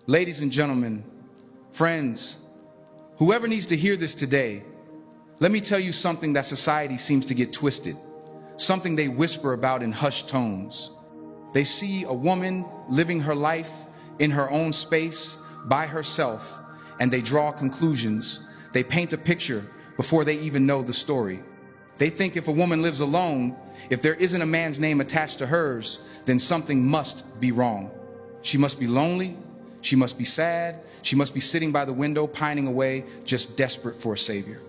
Ladies and gentlemen, friends, whoever needs to hear this today, let me tell you something that society seems to get twisted, something they whisper about in hushed tones. They see a woman living her life in her own space by herself, and they draw conclusions. They paint a picture before they even know the story. They think if a woman lives alone, if there isn't a man's name attached to hers, then something must be wrong. She must be lonely. She must be sad. She must be sitting by the window, pining away, just desperate for a savior.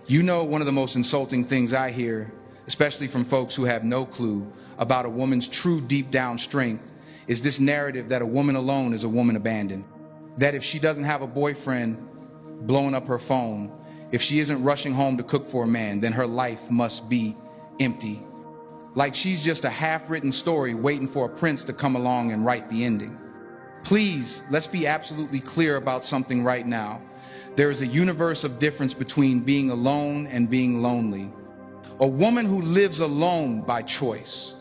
You know, one of the most insulting things I hear, especially from folks who have no clue about a woman's true deep down strength, is this narrative that a woman alone is a woman abandoned. That if she doesn't have a boyfriend blowing up her phone, if she isn't rushing home to cook for a man, then her life must be empty. Like she's just a half-written story waiting for a prince to come along and write the ending. Please, let's be absolutely clear about something right now. There is a universe of difference between being alone and being lonely. A woman who lives alone by choice,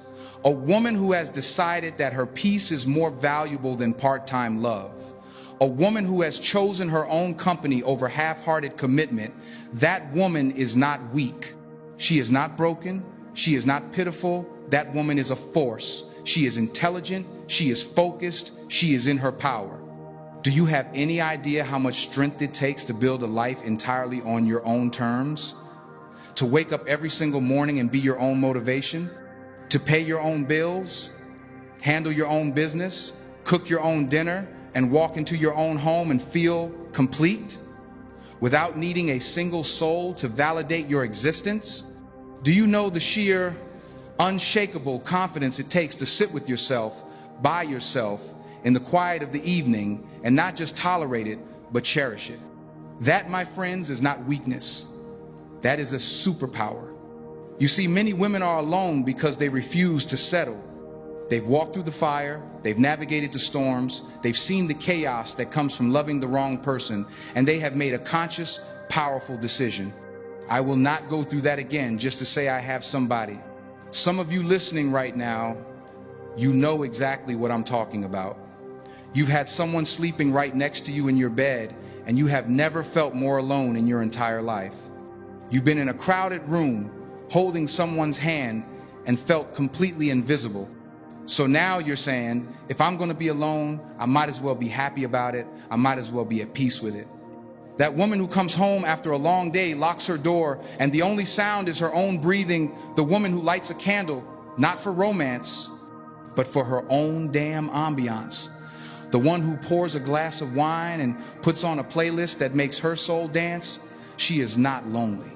a woman who has decided that her peace is more valuable than part-time love, a woman who has chosen her own company over half-hearted commitment, that woman is not weak. She is not broken. She is not pitiful. That woman is a force. She is intelligent. She is focused. She is in her power. Do you have any idea how much strength it takes to build a life entirely on your own terms? To wake up every single morning and be your own motivation? To pay your own bills? Handle your own business? Cook your own dinner? And walk into your own home and feel complete? Without needing a single soul to validate your existence? Do you know the sheer, unshakable confidence it takes to sit with yourself, by yourself, in the quiet of the evening, and not just tolerate it, but cherish it? That, my friends, is not weakness. That is a superpower. You see, many women are alone because they refuse to settle. They've walked through the fire, they've navigated the storms, they've seen the chaos that comes from loving the wrong person, and they have made a conscious, powerful decision. I will not go through that again just to say I have somebody. Some of you listening right now, you know exactly what I'm talking about. You've had someone sleeping right next to you in your bed, and you have never felt more alone in your entire life. You've been in a crowded room, holding someone's hand, and felt completely invisible. So now you're saying, if I'm going to be alone, I might as well be happy about it. I might as well be at peace with it. That woman who comes home after a long day, locks her door, and the only sound is her own breathing. The woman who lights a candle, not for romance, but for her own damn ambiance. The one who pours a glass of wine and puts on a playlist that makes her soul dance. She is not lonely.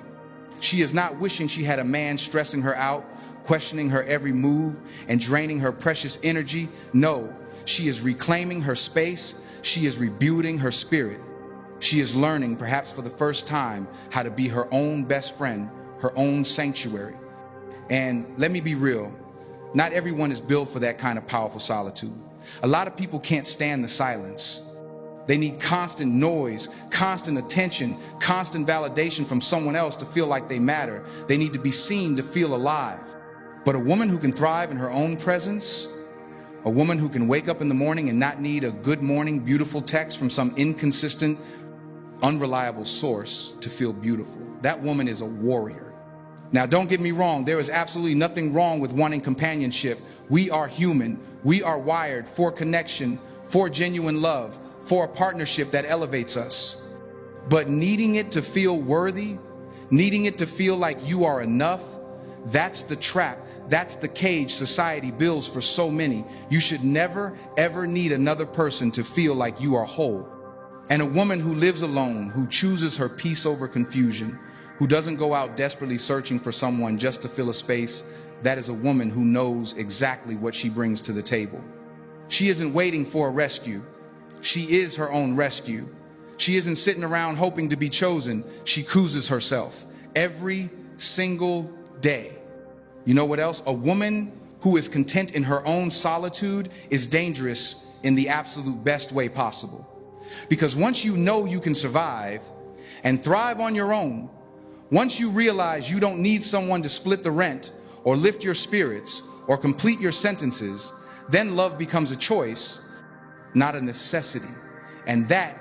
She is not wishing she had a man stressing her out, questioning her every move, and draining her precious energy. No, she is reclaiming her space. She is rebuilding her spirit. She is learning, perhaps for the first time, how to be her own best friend, her own sanctuary. And let me be real, not everyone is built for that kind of powerful solitude. A lot of people can't stand the silence. They need constant noise, constant attention, constant validation from someone else to feel like they matter. They need to be seen to feel alive. But a woman who can thrive in her own presence, a woman who can wake up in the morning and not need a good morning, beautiful text from some inconsistent, unreliable source to feel beautiful. That woman is a warrior. Now, don't get me wrong. There is absolutely nothing wrong with wanting companionship. We are human. We are wired for connection, for genuine love, for a partnership that elevates us. But needing it to feel worthy, needing it to feel like you are enough, that's the trap. That's the cage society builds for so many. You should never, ever need another person to feel like you are whole. And a woman who lives alone, who chooses her peace over confusion, who doesn't go out desperately searching for someone just to fill a space, that is a woman who knows exactly what she brings to the table. She isn't waiting for a rescue. She is her own rescue. She isn't sitting around hoping to be chosen. She chooses herself every single day. You know what else? A woman who is content in her own solitude is dangerous in the absolute best way possible. Because once you know you can survive and thrive on your own, once you realize you don't need someone to split the rent or lift your spirits or complete your sentences, then love becomes a choice, not a necessity. And that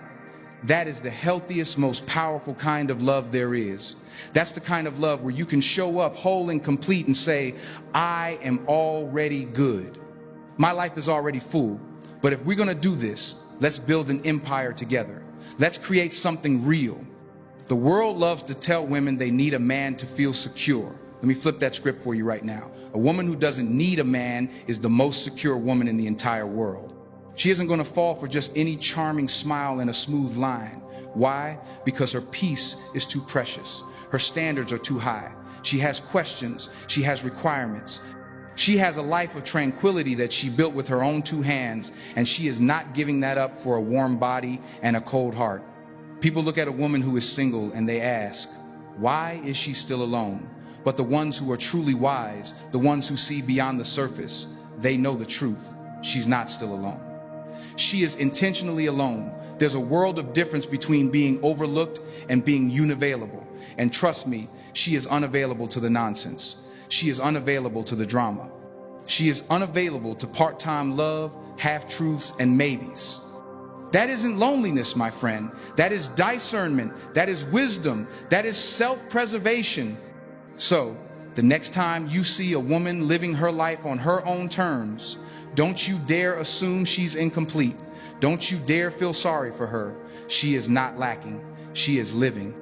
is the healthiest, most powerful kind of love there is. That's the kind of love where you can show up whole and complete and say, I am already good. My life is already full. But if we're going to do this, let's build an empire together. Let's create something real. The world loves to tell women they need a man to feel secure. Let me flip that script for you right now. A woman who doesn't need a man is the most secure woman in the entire world. She isn't going to fall for just any charming smile and a smooth line. Why? Because her peace is too precious. Her standards are too high. She has questions. She has requirements. She has a life of tranquility that she built with her own two hands, and she is not giving that up for a warm body and a cold heart. People look at a woman who is single and they ask, why is she still alone? But the ones who are truly wise, the ones who see beyond the surface, they know the truth. She's not still alone. She is intentionally alone. There's a world of difference between being overlooked and being unavailable. And trust me, she is unavailable to the nonsense. She is unavailable to the drama. She is unavailable to part-time love, half-truths, and maybes. That isn't loneliness, my friend. That is discernment. That is wisdom. That is self-preservation. So, the next time you see a woman living her life on her own terms, don't you dare assume she's incomplete. Don't you dare feel sorry for her. She is not lacking. She is living.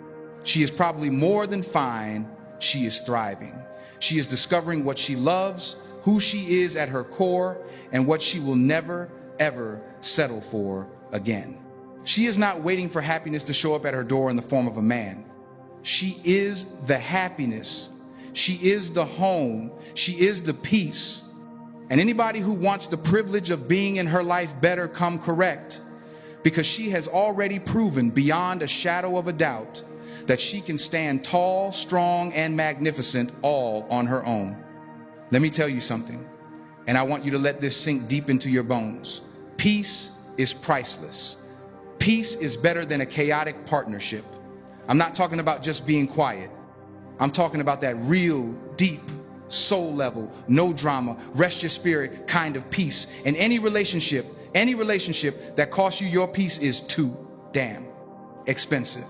She is probably more than fine. She is thriving. She is discovering what she loves, who she is at her core, and what she will never, ever settle for again. She is not waiting for happiness to show up at her door in the form of a man. She is the happiness. She is the home. She is the peace. And anybody who wants the privilege of being in her life better come correct, because she has already proven beyond a shadow of a doubt that she can stand tall, strong, and magnificent all on her own. Let me tell you something, and I want you to let this sink deep into your bones. Peace is priceless. Peace is better than a chaotic partnership. I'm not talking about just being quiet. I'm talking about that real, deep, soul level, no drama, rest your spirit kind of peace. And any relationship that costs you your peace is too damn expensive.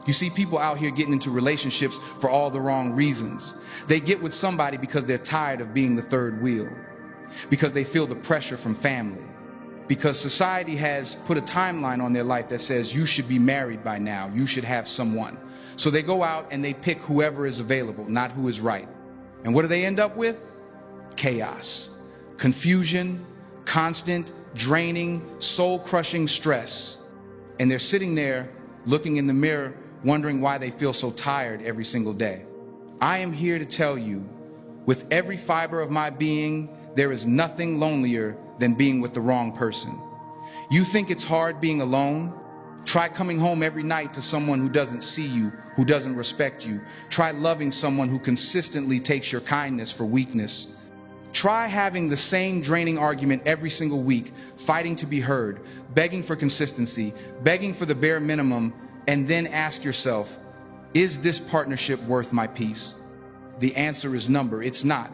You see people out here getting into relationships for all the wrong reasons. They get with somebody because they're tired of being the third wheel, because they feel the pressure from family, because society has put a timeline on their life that says you should be married by now, you should have someone. So they go out and they pick whoever is available, not who is right. And what do they end up with? Chaos, confusion, constant, draining, soul-crushing stress. And they're sitting there looking in the mirror, wondering why they feel so tired every single day. I am here to tell you, with every fiber of my being, there is nothing lonelier than being with the wrong person. You think it's hard being alone? Try coming home every night to someone who doesn't see you, who doesn't respect you. Try loving someone who consistently takes your kindness for weakness. Try having the same draining argument every single week, fighting to be heard, begging for consistency, begging for the bare minimum, and then ask yourself, is this partnership worth my peace? The answer is it's not.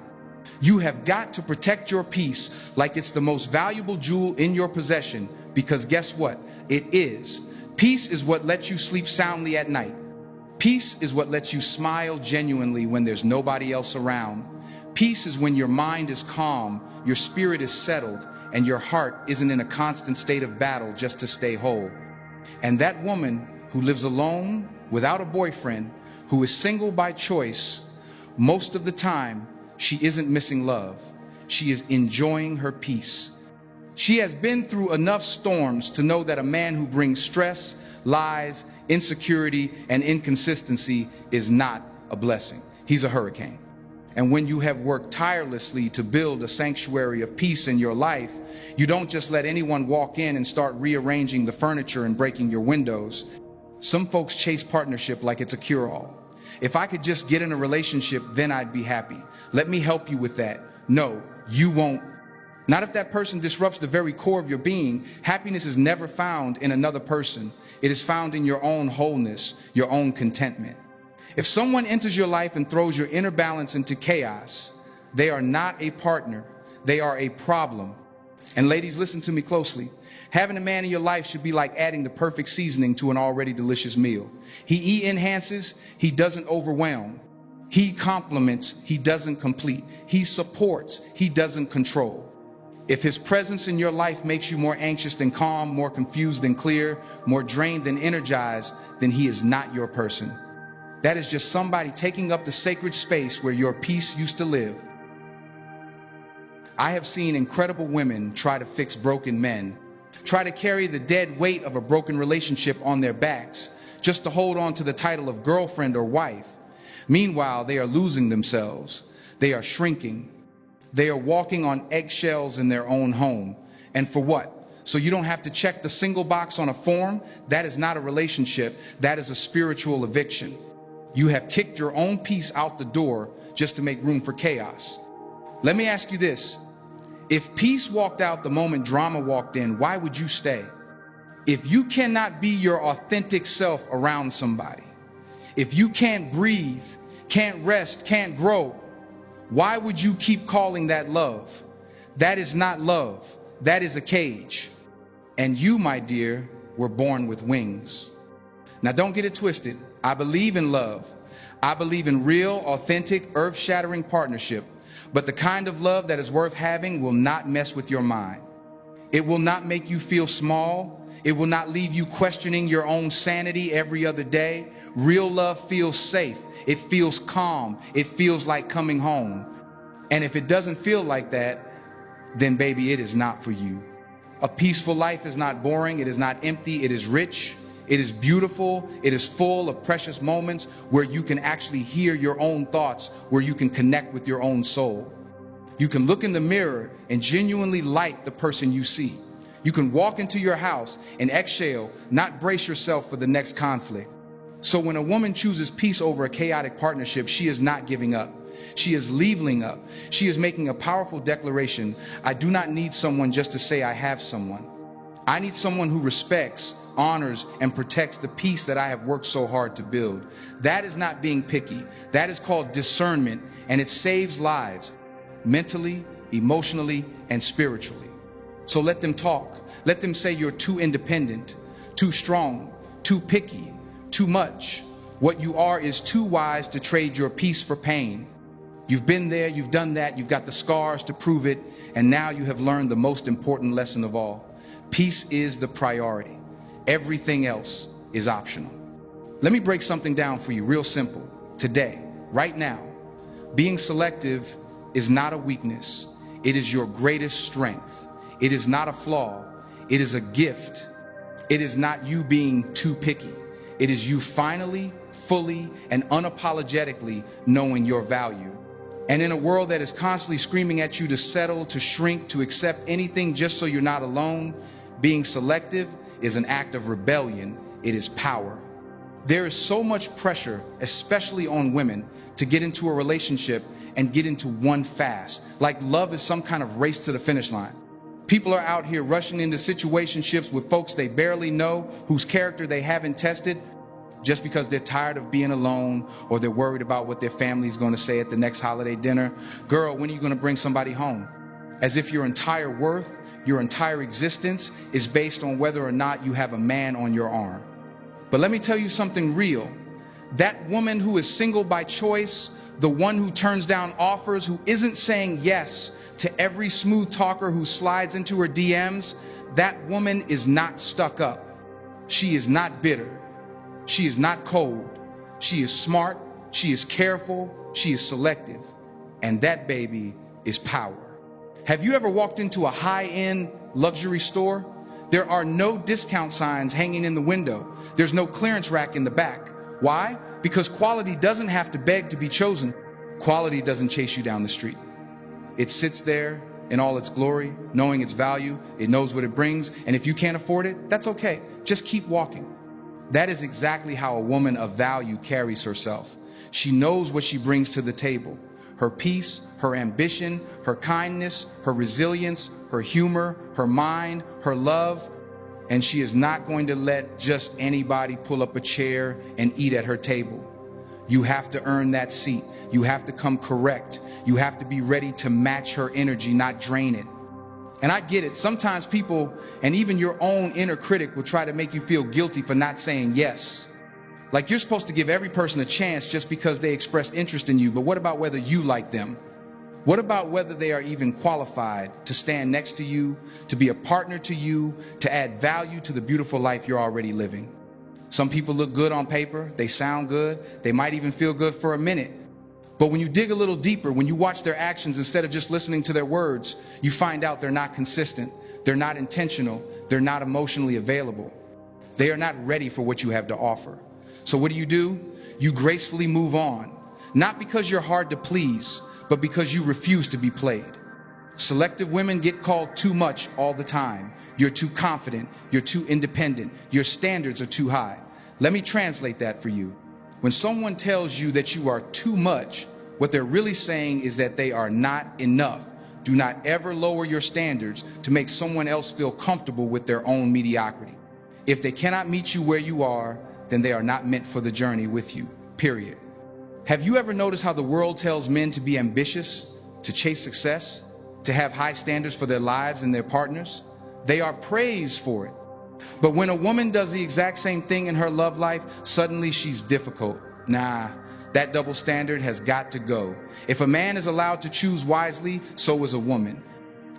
You have got to protect your peace like it's the most valuable jewel in your possession, because guess what? It is. Peace is what lets you sleep soundly at night. Peace is what lets you smile genuinely when there's nobody else around. Peace is when your mind is calm, your spirit is settled, and your heart isn't in a constant state of battle just to stay whole. And that woman who lives alone, without a boyfriend, who is single by choice, most of the time, she isn't missing love. She is enjoying her peace. She has been through enough storms to know that a man who brings stress, lies, insecurity, and inconsistency is not a blessing. He's a hurricane. And when you have worked tirelessly to build a sanctuary of peace in your life, you don't just let anyone walk in and start rearranging the furniture and breaking your windows. Some folks chase partnership like it's a cure-all. If I could just get in a relationship, then I'd be happy. Let me help you with that. No, you won't. Not if that person disrupts the very core of your being. Happiness is never found in another person. It is found in your own wholeness, your own contentment. If someone enters your life and throws your inner balance into chaos, they are not a partner. They are a problem. And ladies, listen to me closely. Having a man in your life should be like adding the perfect seasoning to an already delicious meal. He enhances, he doesn't overwhelm. He complements, he doesn't complete. He supports, he doesn't control. If his presence in your life makes you more anxious than calm, more confused than clear, more drained than energized, then he is not your person. That is just somebody taking up the sacred space where your peace used to live. I have seen incredible women try to fix broken men, try to carry the dead weight of a broken relationship on their backs, just to hold on to the title of girlfriend or wife. Meanwhile, they are losing themselves. They are shrinking. They are walking on eggshells in their own home. And for what? So you don't have to check the single box on a form? That is not a relationship. That is a spiritual eviction. You have kicked your own peace out the door just to make room for chaos. Let me ask you this. If peace walked out the moment drama walked in, why would you stay? If you cannot be your authentic self around somebody, if you can't breathe, can't rest, can't grow, why would you keep calling that love? That is not love. That is a cage. And you, my dear, were born with wings. Now don't get it twisted. I believe in love. I believe in real, authentic, earth-shattering partnership. But the kind of love that is worth having will not mess with your mind. It will not make you feel small. It will not leave you questioning your own sanity every other day. Real love feels safe. It feels calm. It feels like coming home. And if it doesn't feel like that, then baby, it is not for you. A peaceful life is not boring. It is not empty. It is rich. It is beautiful. It is full of precious moments where you can actually hear your own thoughts, where you can connect with your own soul. You can look in the mirror and genuinely like the person you see. You can walk into your house and exhale, not brace yourself for the next conflict. So when a woman chooses peace over a chaotic partnership, she is not giving up. She is leveling up. She is making a powerful declaration. I do not need someone just to say I have someone. I need someone who respects, honors, and protects the peace that I have worked so hard to build. That is not being picky. That is called discernment, and it saves lives, mentally, emotionally, and spiritually. So let them talk. Let them say you're too independent, too strong, too picky, too much. What you are is too wise to trade your peace for pain. You've been there, you've done that, you've got the scars to prove it, and now you have learned the most important lesson of all. Peace is the priority. Everything else is optional. Let me break something down for you real simple. Today, right now, being selective is not a weakness. It is your greatest strength. It is not a flaw. It is a gift. It is not you being too picky. It is you finally, fully, and unapologetically knowing your value. And in a world that is constantly screaming at you to settle, to shrink, to accept anything just so you're not alone, being selective is an act of rebellion. It is power. There is so much pressure, especially on women, to get into a relationship and get into one fast. Like love is some kind of race to the finish line. People are out here rushing into situationships with folks they barely know, whose character they haven't tested, just because they're tired of being alone or they're worried about what their family's going to say at the next holiday dinner. Girl, when are you going to bring somebody home? As if your entire worth, your entire existence is based on whether or not you have a man on your arm. But let me tell you something real. That woman who is single by choice, the one who turns down offers, who isn't saying yes to every smooth talker who slides into her DMs, that woman is not stuck up. She is not bitter. She is not cold. She is smart. She is careful. She is selective. And that baby is power. Have you ever walked into a high-end luxury store? There are no discount signs hanging in the window. There's no clearance rack in the back. Why? Because quality doesn't have to beg to be chosen. Quality doesn't chase you down the street. It sits there in all its glory, knowing its value. It knows what it brings. And if you can't afford it, that's okay. Just keep walking. That is exactly how a woman of value carries herself. She knows what she brings to the table. Her peace, her ambition, her kindness, her resilience, her humor, her mind, her love. And she is not going to let just anybody pull up a chair and eat at her table. You have to earn that seat. You have to come correct. You have to be ready to match her energy, not drain it. And I get it. Sometimes people, and even your own inner critic, will try to make you feel guilty for not saying yes. Like you're supposed to give every person a chance just because they expressed interest in you. But what about whether you like them? What about whether they are even qualified to stand next to you, to be a partner to you, to add value to the beautiful life you're already living? Some people look good on paper. They sound good. They might even feel good for a minute. But when you dig a little deeper, when you watch their actions instead of just listening to their words, you find out they're not consistent. They're not intentional. They're not emotionally available. They are not ready for what you have to offer. So what do? You gracefully move on. Not because you're hard to please, but because you refuse to be played. Selective women get called too much all the time. You're too confident. You're too independent. Your standards are too high. Let me translate that for you. When someone tells you that you are too much, what they're really saying is that they are not enough. Do not ever lower your standards to make someone else feel comfortable with their own mediocrity. If they cannot meet you where you are, then they are not meant for the journey with you, period. Have you ever noticed how the world tells men to be ambitious, to chase success, to have high standards for their lives and their partners? They are praised for it. But when a woman does the exact same thing in her love life, suddenly she's difficult. Nah, that double standard has got to go. If a man is allowed to choose wisely, so is a woman.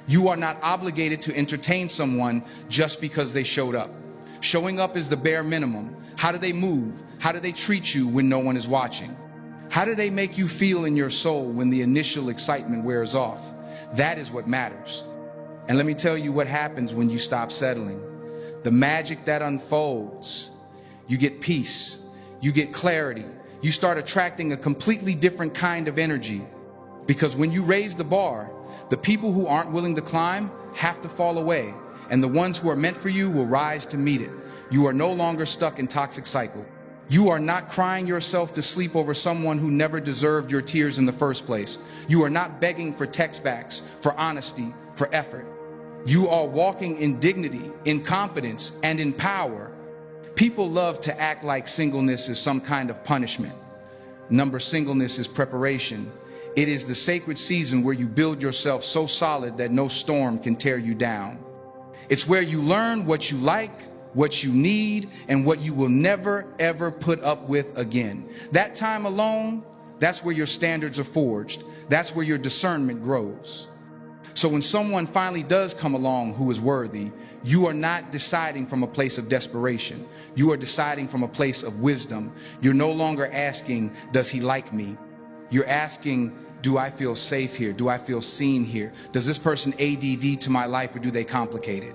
You are not obligated to entertain someone just because they showed up. Showing up is the bare minimum. How do they move? How do they treat you when no one is watching? How do they make you feel in your soul when the initial excitement wears off? That is what matters. And let me tell you what happens when you stop settling. The magic that unfolds. You get peace. You get clarity. You start attracting a completely different kind of energy. Because when you raise the bar, the people who aren't willing to climb have to fall away. And the ones who are meant for you will rise to meet it. You are no longer stuck in toxic cycle. You are not crying yourself to sleep over someone who never deserved your tears in the first place. You are not begging for text backs, for honesty, for effort. You are walking in dignity, in confidence, and in power. People love to act like singleness is some kind of punishment. Number singleness is preparation. It is the sacred season where you build yourself so solid that no storm can tear you down. It's where you learn what you like, what you need, and what you will never, ever put up with again. That time alone, that's where your standards are forged. That's where your discernment grows. So when someone finally does come along who is worthy, you are not deciding from a place of desperation. You are deciding from a place of wisdom. You're no longer asking, does he like me? You're asking, do I feel safe here? Do I feel seen here? Does this person ADD to my life, or do they complicate it?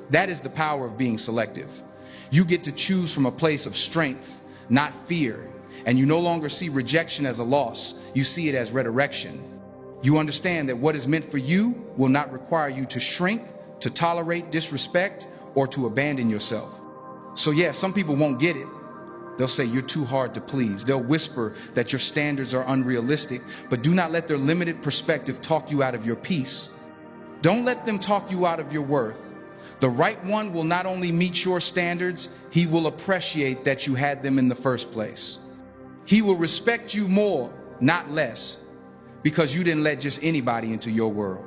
That is the power of being selective. You get to choose from a place of strength, not fear. And you no longer see rejection as a loss. You see it as redirection. You understand that what is meant for you will not require you to shrink, to tolerate disrespect, or to abandon yourself. So yeah, some people won't get it. They'll say you're too hard to please. They'll whisper that your standards are unrealistic, but do not let their limited perspective talk you out of your peace. Don't let them talk you out of your worth. The right one will not only meet your standards, he will appreciate that you had them in the first place. He will respect you more, not less, because you didn't let just anybody into your world.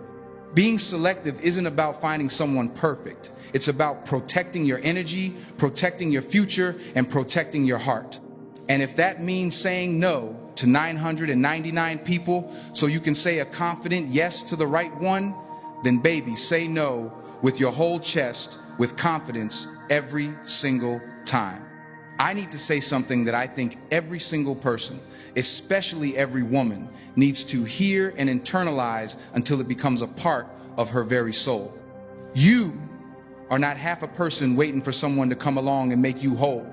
Being selective isn't about finding someone perfect. It's about protecting your energy, protecting your future, and protecting your heart. And if that means saying no to 999 people so you can say a confident yes to the right one, then baby, say no with your whole chest, with confidence, every single time. I need to say something that I think every single person, especially every woman, needs to hear and internalize until it becomes a part of her very soul. You are not half a person waiting for someone to come along and make you whole.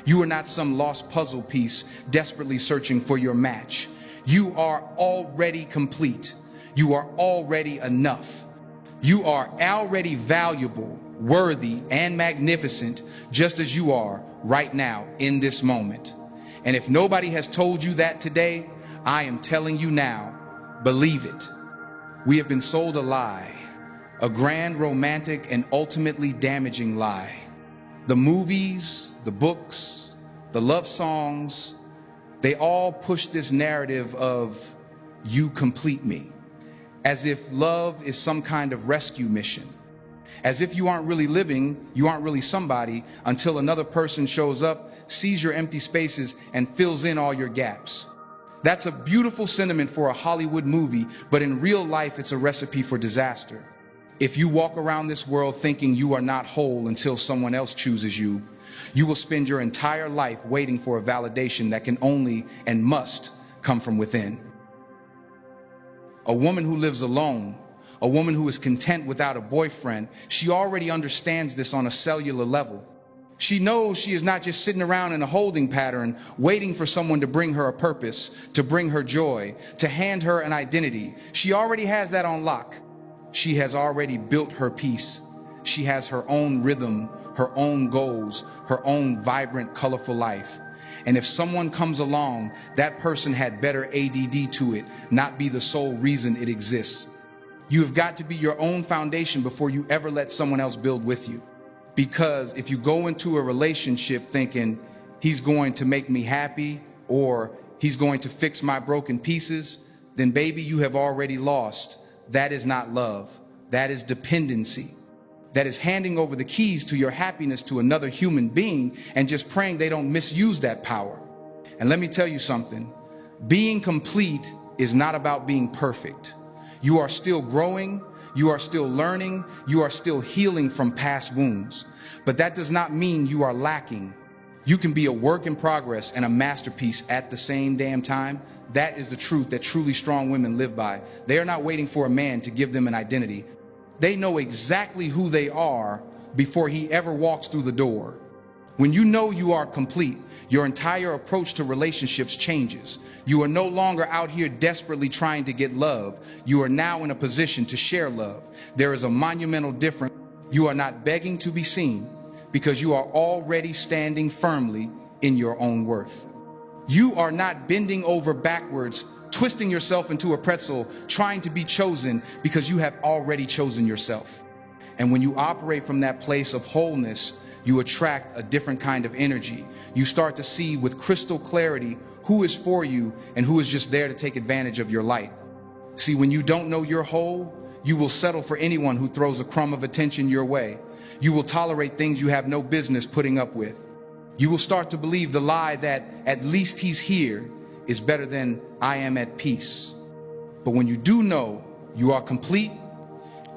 You are not some lost puzzle piece desperately searching for your match. You are already complete. You are already enough. You are already valuable, worthy, and magnificent, just as you are right now in this moment. And if nobody has told you that today, I am telling you now, believe it. We have been sold a lie, a grand, romantic, and ultimately damaging lie. The movies, the books, the love songs, they all push this narrative of you complete me. as if love is some kind of rescue mission. As if you aren't really living, you aren't really somebody until another person shows up, sees your empty spaces, and fills in all your gaps. That's a beautiful sentiment for a Hollywood movie, but in real life, it's a recipe for disaster. If you walk around this world thinking you are not whole until someone else chooses you, you will spend your entire life waiting for a validation that can only and must come from within. A woman who lives alone, a woman who is content without a boyfriend, she already understands this on a cellular level. She knows she is not just sitting around in a holding pattern, waiting for someone to bring her a purpose, to bring her joy, to hand her an identity. She already has that on lock. She has already built her peace. She has her own rhythm, her own goals, her own vibrant, colorful life. And if someone comes along, that person had better ADD to it, not be the sole reason it exists. You have got to be your own foundation before you ever let someone else build with you. Because if you go into a relationship thinking he's going to make me happy or he's going to fix my broken pieces, then baby, you have already lost. That is not love. That is dependency. That is handing over the keys to your happiness to another human being and just praying they don't misuse that power. And let me tell you something. Being complete is not about being perfect. You are still growing. You are still learning. You are still healing from past wounds. But that does not mean you are lacking. You can be a work in progress and a masterpiece at the same damn time. That is the truth that truly strong women live by. They are not waiting for a man to give them an identity. They know exactly who they are before he ever walks through the door. When you know you are complete, your entire approach to relationships changes. You are no longer out here desperately trying to get love. You are now in a position to share love. There is a monumental difference. You are not begging to be seen because you are already standing firmly in your own worth. You are not bending over backwards, twisting yourself into a pretzel, trying to be chosen because you have already chosen yourself. And when you operate from that place of wholeness, you attract a different kind of energy. You start to see with crystal clarity who is for you and who is just there to take advantage of your light. See, when you don't know you're whole, you will settle for anyone who throws a crumb of attention your way. You will tolerate things you have no business putting up with. You will start to believe the lie that at least he's here is better than I am at peace. But when you do know you are complete,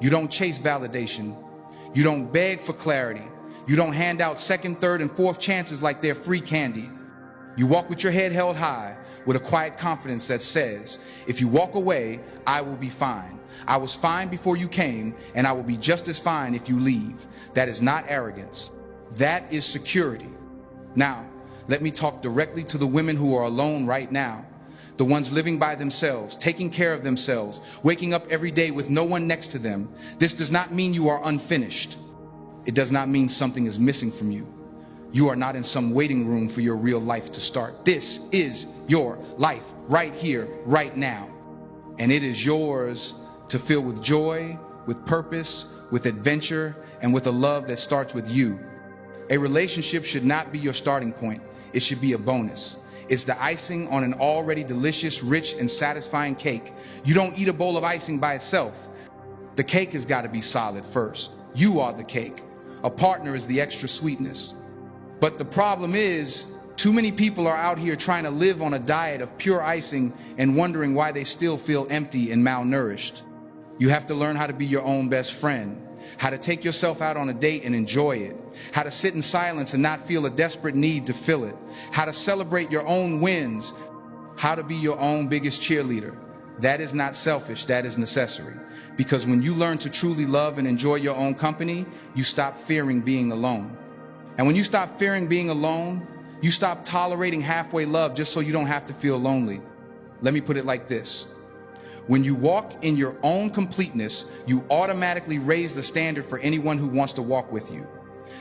you don't chase validation. You don't beg for clarity. You don't hand out second, third, and fourth chances like they're free candy. You walk with your head held high with a quiet confidence that says, if you walk away, I will be fine. I was fine before you came, and I will be just as fine if you leave. That is not arrogance. That is security. Now, let me talk directly to the women who are alone right now. The ones living by themselves, taking care of themselves, waking up every day with no one next to them. This does not mean you are unfinished. It does not mean something is missing from you. You are not in some waiting room for your real life to start. This is your life right here, right now. And it is yours to fill with joy, with purpose, with adventure, and with a love that starts with you. A relationship should not be your starting point. It should be a bonus. It's the icing on an already delicious, rich, and satisfying cake. You don't eat a bowl of icing by itself. The cake has got to be solid first. You are the cake. A partner is the extra sweetness. But the problem is, too many people are out here trying to live on a diet of pure icing and wondering why they still feel empty and malnourished. You have to learn how to be your own best friend, how to take yourself out on a date and enjoy it, how to sit in silence and not feel a desperate need to fill it, how to celebrate your own wins, how to be your own biggest cheerleader. That is not selfish, that is necessary. Because when you learn to truly love and enjoy your own company, you stop fearing being alone. And when you stop fearing being alone, you stop tolerating halfway love just so you don't have to feel lonely. Let me put it like this. When you walk in your own completeness, you automatically raise the standard for anyone who wants to walk with you.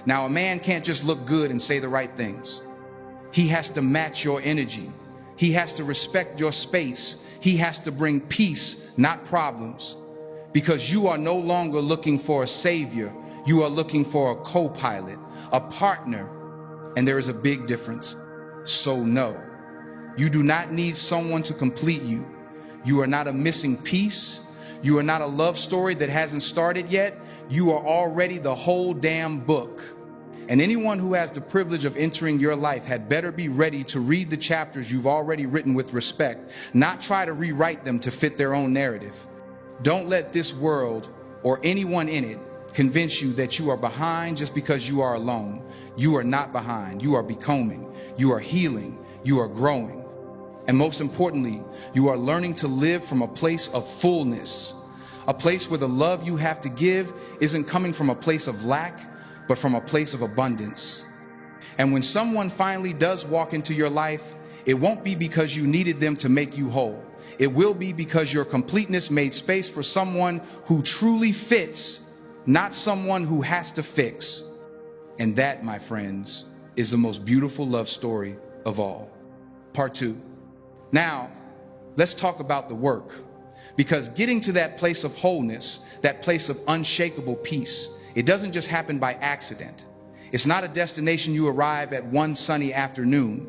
Now, a man can't just look good and say the right things. He has to match your energy. He has to respect your space. He has to bring peace, not problems. Because you are no longer looking for a savior. You are looking for a co-pilot, a partner. And there is a big difference. So no, you do not need someone to complete you. You are not a missing piece. You are not a love story that hasn't started yet. You are already the whole damn book. And anyone who has the privilege of entering your life had better be ready to read the chapters you've already written with respect, not try to rewrite them to fit their own narrative. Don't let this world or anyone in it convince you that you are behind just because you are alone. You are not behind. You are becoming. You are healing. You are growing. And most importantly, you are learning to live from a place of fullness, a place where the love you have to give isn't coming from a place of lack, but from a place of abundance. And when someone finally does walk into your life, it won't be because you needed them to make you whole. It will be because your completeness made space for someone who truly fits, not someone who has to fix. And that, my friends, is the most beautiful love story of all. Part 2. Now, let's talk about the work. Because getting to that place of wholeness, that place of unshakable peace, it doesn't just happen by accident. It's not a destination you arrive at one sunny afternoon.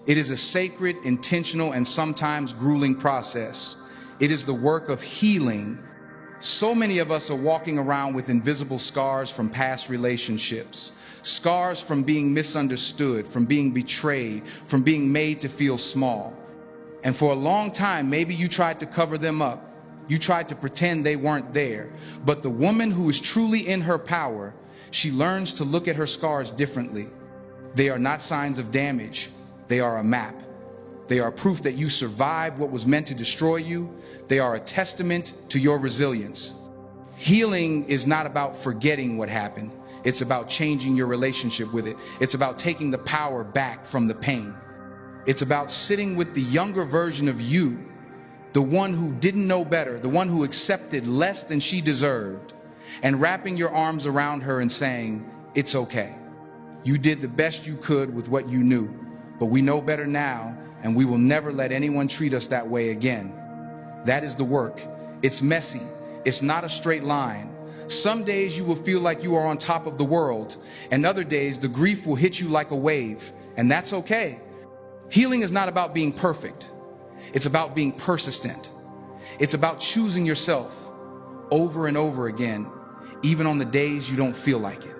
It is a sacred, intentional, and sometimes grueling process. It is the work of healing. So many of us are walking around with invisible scars from past relationships, scars from being misunderstood, from being betrayed, from being made to feel small. And for a long time, maybe you tried to cover them up. You tried to pretend they weren't there. But the woman who is truly in her power, she learns to look at her scars differently. They are not signs of damage. They are a map. They are proof that you survived what was meant to destroy you. They are a testament to your resilience. Healing is not about forgetting what happened. It's about changing your relationship with it. It's about taking the power back from the pain. It's about sitting with the younger version of you, the one who didn't know better, the one who accepted less than she deserved, and wrapping your arms around her and saying, it's okay. You did the best you could with what you knew, but we know better now, and we will never let anyone treat us that way again. That is the work. It's messy. It's not a straight line. Some days you will feel like you are on top of the world, and other days the grief will hit you like a wave, and that's okay. Healing is not about being perfect. It's about being persistent. It's about choosing yourself over and over again, even on the days you don't feel like it.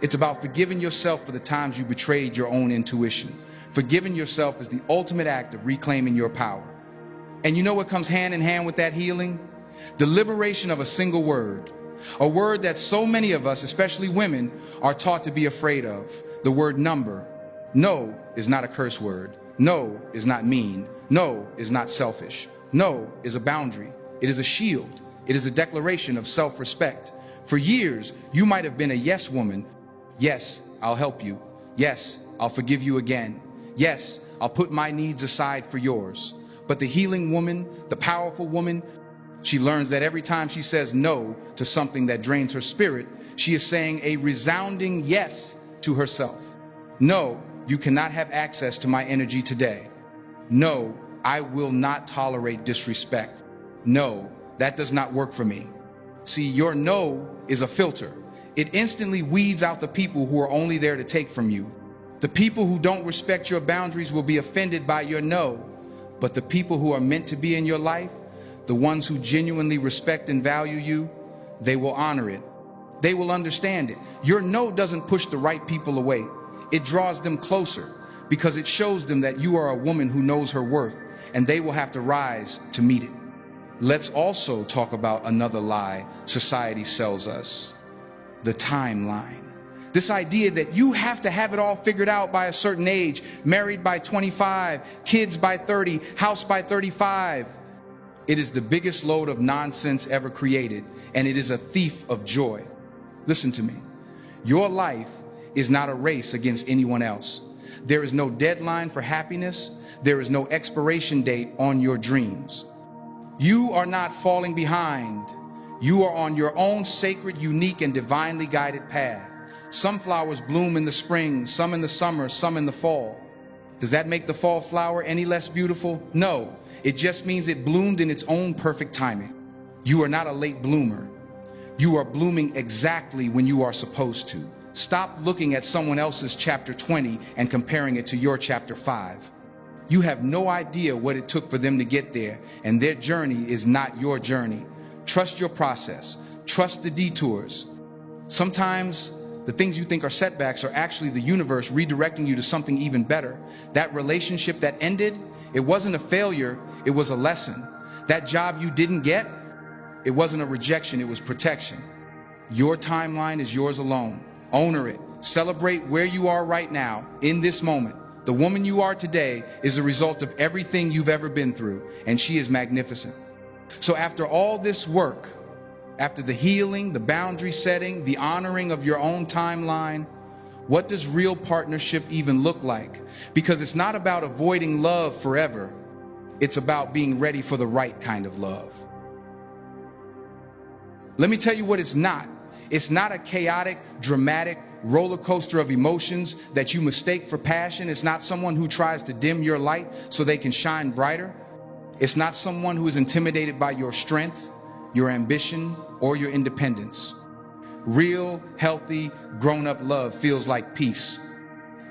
It's about forgiving yourself for the times you betrayed your own intuition. Forgiving yourself is the ultimate act of reclaiming your power. And you know what comes hand in hand with that healing? The liberation of a single word. A word that so many of us, especially women, are taught to be afraid of. The word number. No is not a curse word. No is not mean. No is not selfish. No is a boundary. It is a shield. It is a declaration of self-respect. For years, you might have been a yes woman. Yes, I'll help you. Yes, I'll forgive you again. Yes, I'll put my needs aside for yours. But the healing woman, the powerful woman, she learns that every time she says no to something that drains her spirit, she is saying a resounding yes to herself. No, you cannot have access to my energy today. No, I will not tolerate disrespect. No, that does not work for me. See, your no is a filter. It instantly weeds out the people who are only there to take from you. The people who don't respect your boundaries will be offended by your no. But the people who are meant to be in your life, the ones who genuinely respect and value you, they will honor it. They will understand it. Your no doesn't push the right people away. It draws them closer because it shows them that you are a woman who knows her worth, and they will have to rise to meet it. Let's also talk about another lie society sells us: the timeline. This idea that you have to have it all figured out by a certain age, married by 25, kids by 30, house by 35. It is the biggest load of nonsense ever created, and it is a thief of joy. Listen to me. Your life is not a race against anyone else. There is no deadline for happiness. There is no expiration date on your dreams. You are not falling behind. You are on your own sacred, unique, and divinely guided path. Some flowers bloom in the spring, some in the summer, some in the fall. Does that make the fall flower any less beautiful? No, it just means it bloomed in its own perfect timing. You are not a late bloomer. You are blooming exactly when you are supposed to. Stop looking at someone else's chapter 20 and comparing it to your chapter 5. You have no idea what it took for them to get there, and their journey is not your journey. Trust your process. Trust the detours. Sometimes the things you think are setbacks are actually the universe redirecting you to something even better. That relationship that ended, it wasn't a failure, it was a lesson. That job you didn't get, it wasn't a rejection, it was protection. Your timeline is yours alone. Honor it. Celebrate where you are right now, in this moment. The woman you are today is a result of everything you've ever been through, and she is magnificent. So after all this work, after the healing, the boundary setting, the honoring of your own timeline, what does real partnership even look like? Because it's not about avoiding love forever. It's about being ready for the right kind of love. Let me tell you what it's not. It's not a chaotic, dramatic roller coaster of emotions that you mistake for passion. It's not someone who tries to dim your light so they can shine brighter. It's not someone who is intimidated by your strength, your ambition, or your independence. Real, healthy, grown-up love feels like peace.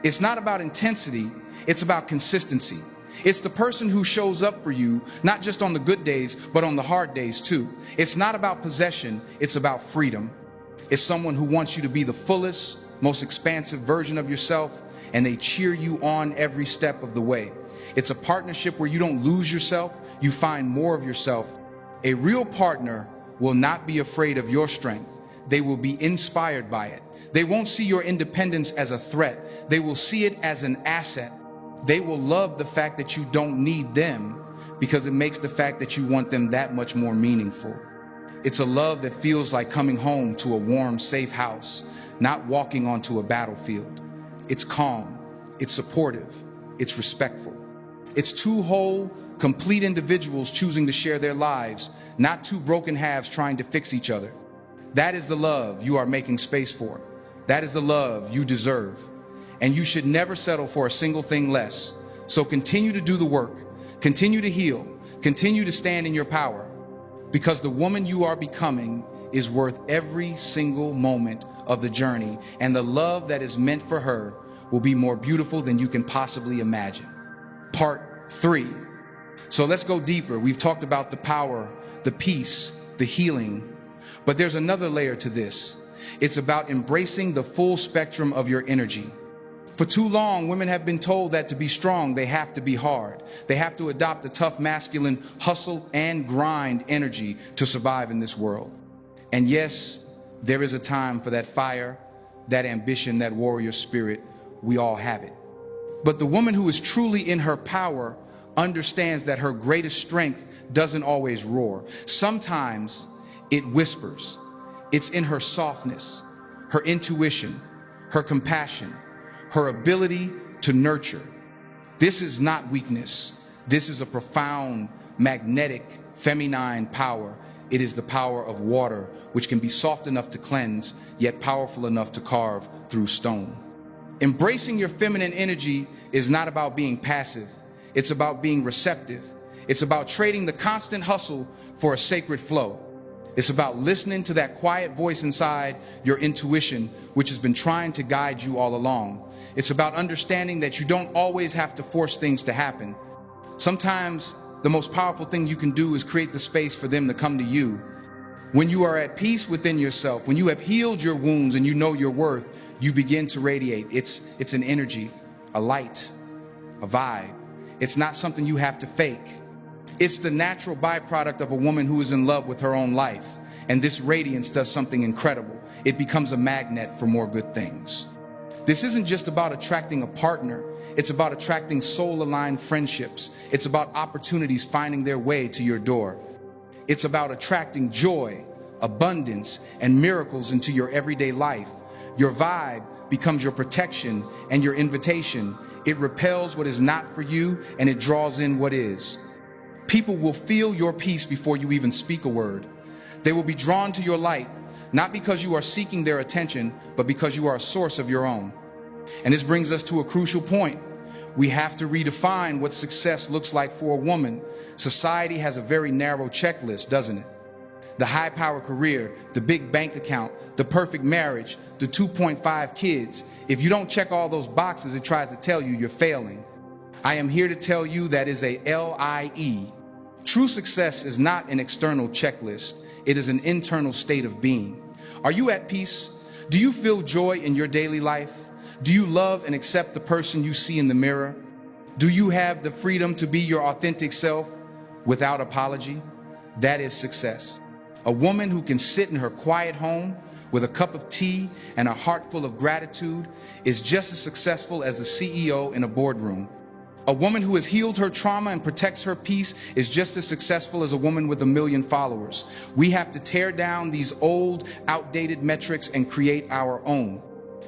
It's not about intensity, it's about consistency. It's the person who shows up for you, not just on the good days, but on the hard days too. It's not about possession, it's about freedom. It's someone who wants you to be the fullest, most expansive version of yourself, and they cheer you on every step of the way. It's a partnership where you don't lose yourself, you find more of yourself. A real partner will not be afraid of your strength. They will be inspired by it. They won't see your independence as a threat. They will see it as an asset. They will love the fact that you don't need them because it makes the fact that you want them that much more meaningful. It's a love that feels like coming home to a warm, safe house, not walking onto a battlefield. It's calm, it's supportive, it's respectful. It's two whole, complete individuals choosing to share their lives, not two broken halves trying to fix each other. That is the love you are making space for. That is the love you deserve. And you should never settle for a single thing less. So continue to do the work, continue to heal, continue to stand in your power, because the woman you are becoming is worth every single moment of the journey, and the love that is meant for her will be more beautiful than you can possibly imagine. Part 3. So let's go deeper. We've talked about the power, the peace, the healing, but there's another layer to this. It's about embracing the full spectrum of your energy. For too long, women have been told that to be strong, they have to be hard. They have to adopt a tough masculine hustle and grind energy to survive in this world. And yes, there is a time for that fire, that ambition, that warrior spirit. We all have it. But the woman who is truly in her power understands that her greatest strength doesn't always roar. Sometimes it whispers. It's in her softness, her intuition, her compassion, her ability to nurture. This is not weakness. This is a profound, magnetic, feminine power. It is the power of water, which can be soft enough to cleanse, yet powerful enough to carve through stone. Embracing your feminine energy is not about being passive. It's about being receptive. It's about trading the constant hustle for a sacred flow. It's about listening to that quiet voice inside your intuition, which has been trying to guide you all along. It's about understanding that you don't always have to force things to happen. Sometimes the most powerful thing you can do is create the space for them to come to you. When you are at peace within yourself, when you have healed your wounds and you know your worth, you begin to radiate. It's an energy, a light, a vibe. It's not something you have to fake. It's the natural byproduct of a woman who is in love with her own life. And this radiance does something incredible. It becomes a magnet for more good things. This isn't just about attracting a partner. It's about attracting soul-aligned friendships. It's about opportunities finding their way to your door. It's about attracting joy, abundance, and miracles into your everyday life. Your vibe becomes your protection and your invitation. It repels what is not for you, and it draws in what is. People will feel your peace before you even speak a word. They will be drawn to your light, not because you are seeking their attention, but because you are a source of your own. And this brings us to a crucial point. We have to redefine what success looks like for a woman. Society has a very narrow checklist, doesn't it? The high-power career, the big bank account, the perfect marriage, the 2.5 kids. If you don't check all those boxes, it tries to tell you you're failing. I am here to tell you that is a LIE. True success is not an external checklist. It is an internal state of being. Are you at peace? Do you feel joy in your daily life? Do you love and accept the person you see in the mirror? Do you have the freedom to be your authentic self without apology? That is success. A woman who can sit in her quiet home with a cup of tea and a heart full of gratitude is just as successful as a CEO in a boardroom. A woman who has healed her trauma and protects her peace is just as successful as a woman with 1 million followers. We have to tear down these old, outdated metrics and create our own.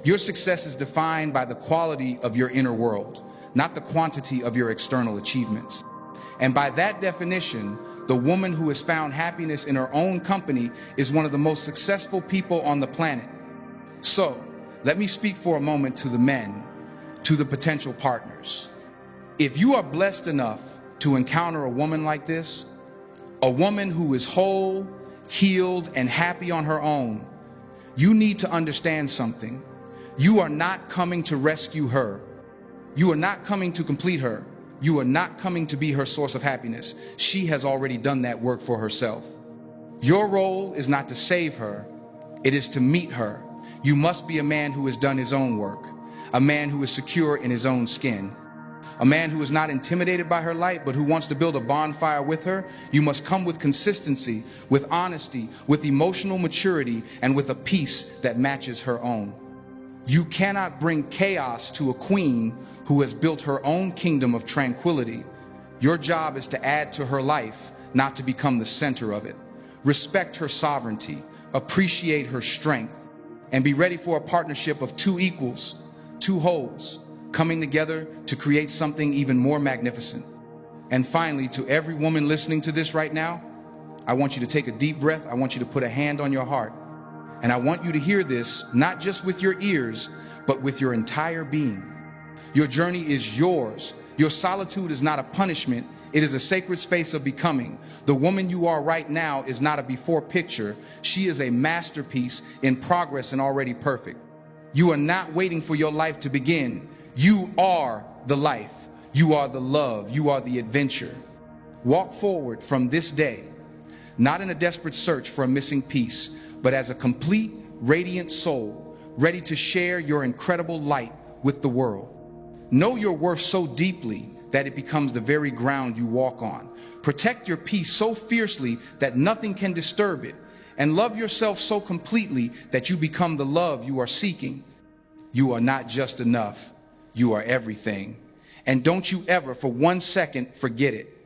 Your success is defined by the quality of your inner world, not the quantity of your external achievements. And by that definition, the woman who has found happiness in her own company is one of the most successful people on the planet. So, let me speak for a moment to the men, to the potential partners. If you are blessed enough to encounter a woman like this, a woman who is whole, healed, and happy on her own, you need to understand something. You are not coming to rescue her. You are not coming to complete her. You are not coming to be her source of happiness. She has already done that work for herself. Your role is not to save her. It is to meet her. You must be a man who has done his own work, a man who is secure in his own skin, a man who is not intimidated by her light, but who wants to build a bonfire with her. You must come with consistency, with honesty, with emotional maturity, and with a peace that matches her own. You cannot bring chaos to a queen who has built her own kingdom of tranquility. Your job is to add to her life, not to become the center of it. Respect her sovereignty, appreciate her strength, and be ready for a partnership of two equals, two wholes, coming together to create something even more magnificent. And finally, to every woman listening to this right now, I want you to take a deep breath. I want you to put a hand on your heart. And I want you to hear this, not just with your ears, but with your entire being. Your journey is yours. Your solitude is not a punishment. It is a sacred space of becoming. The woman you are right now is not a before picture. She is a masterpiece in progress and already perfect. You are not waiting for your life to begin. You are the life. You are the love. You are the adventure. Walk forward from this day, not in a desperate search for a missing piece, but as a complete, radiant soul, ready to share your incredible light with the world. Know your worth so deeply that it becomes the very ground you walk on. Protect your peace so fiercely that nothing can disturb it. And love yourself so completely that you become the love you are seeking. You are not just enough. You are everything. And don't you ever for 1 second forget it.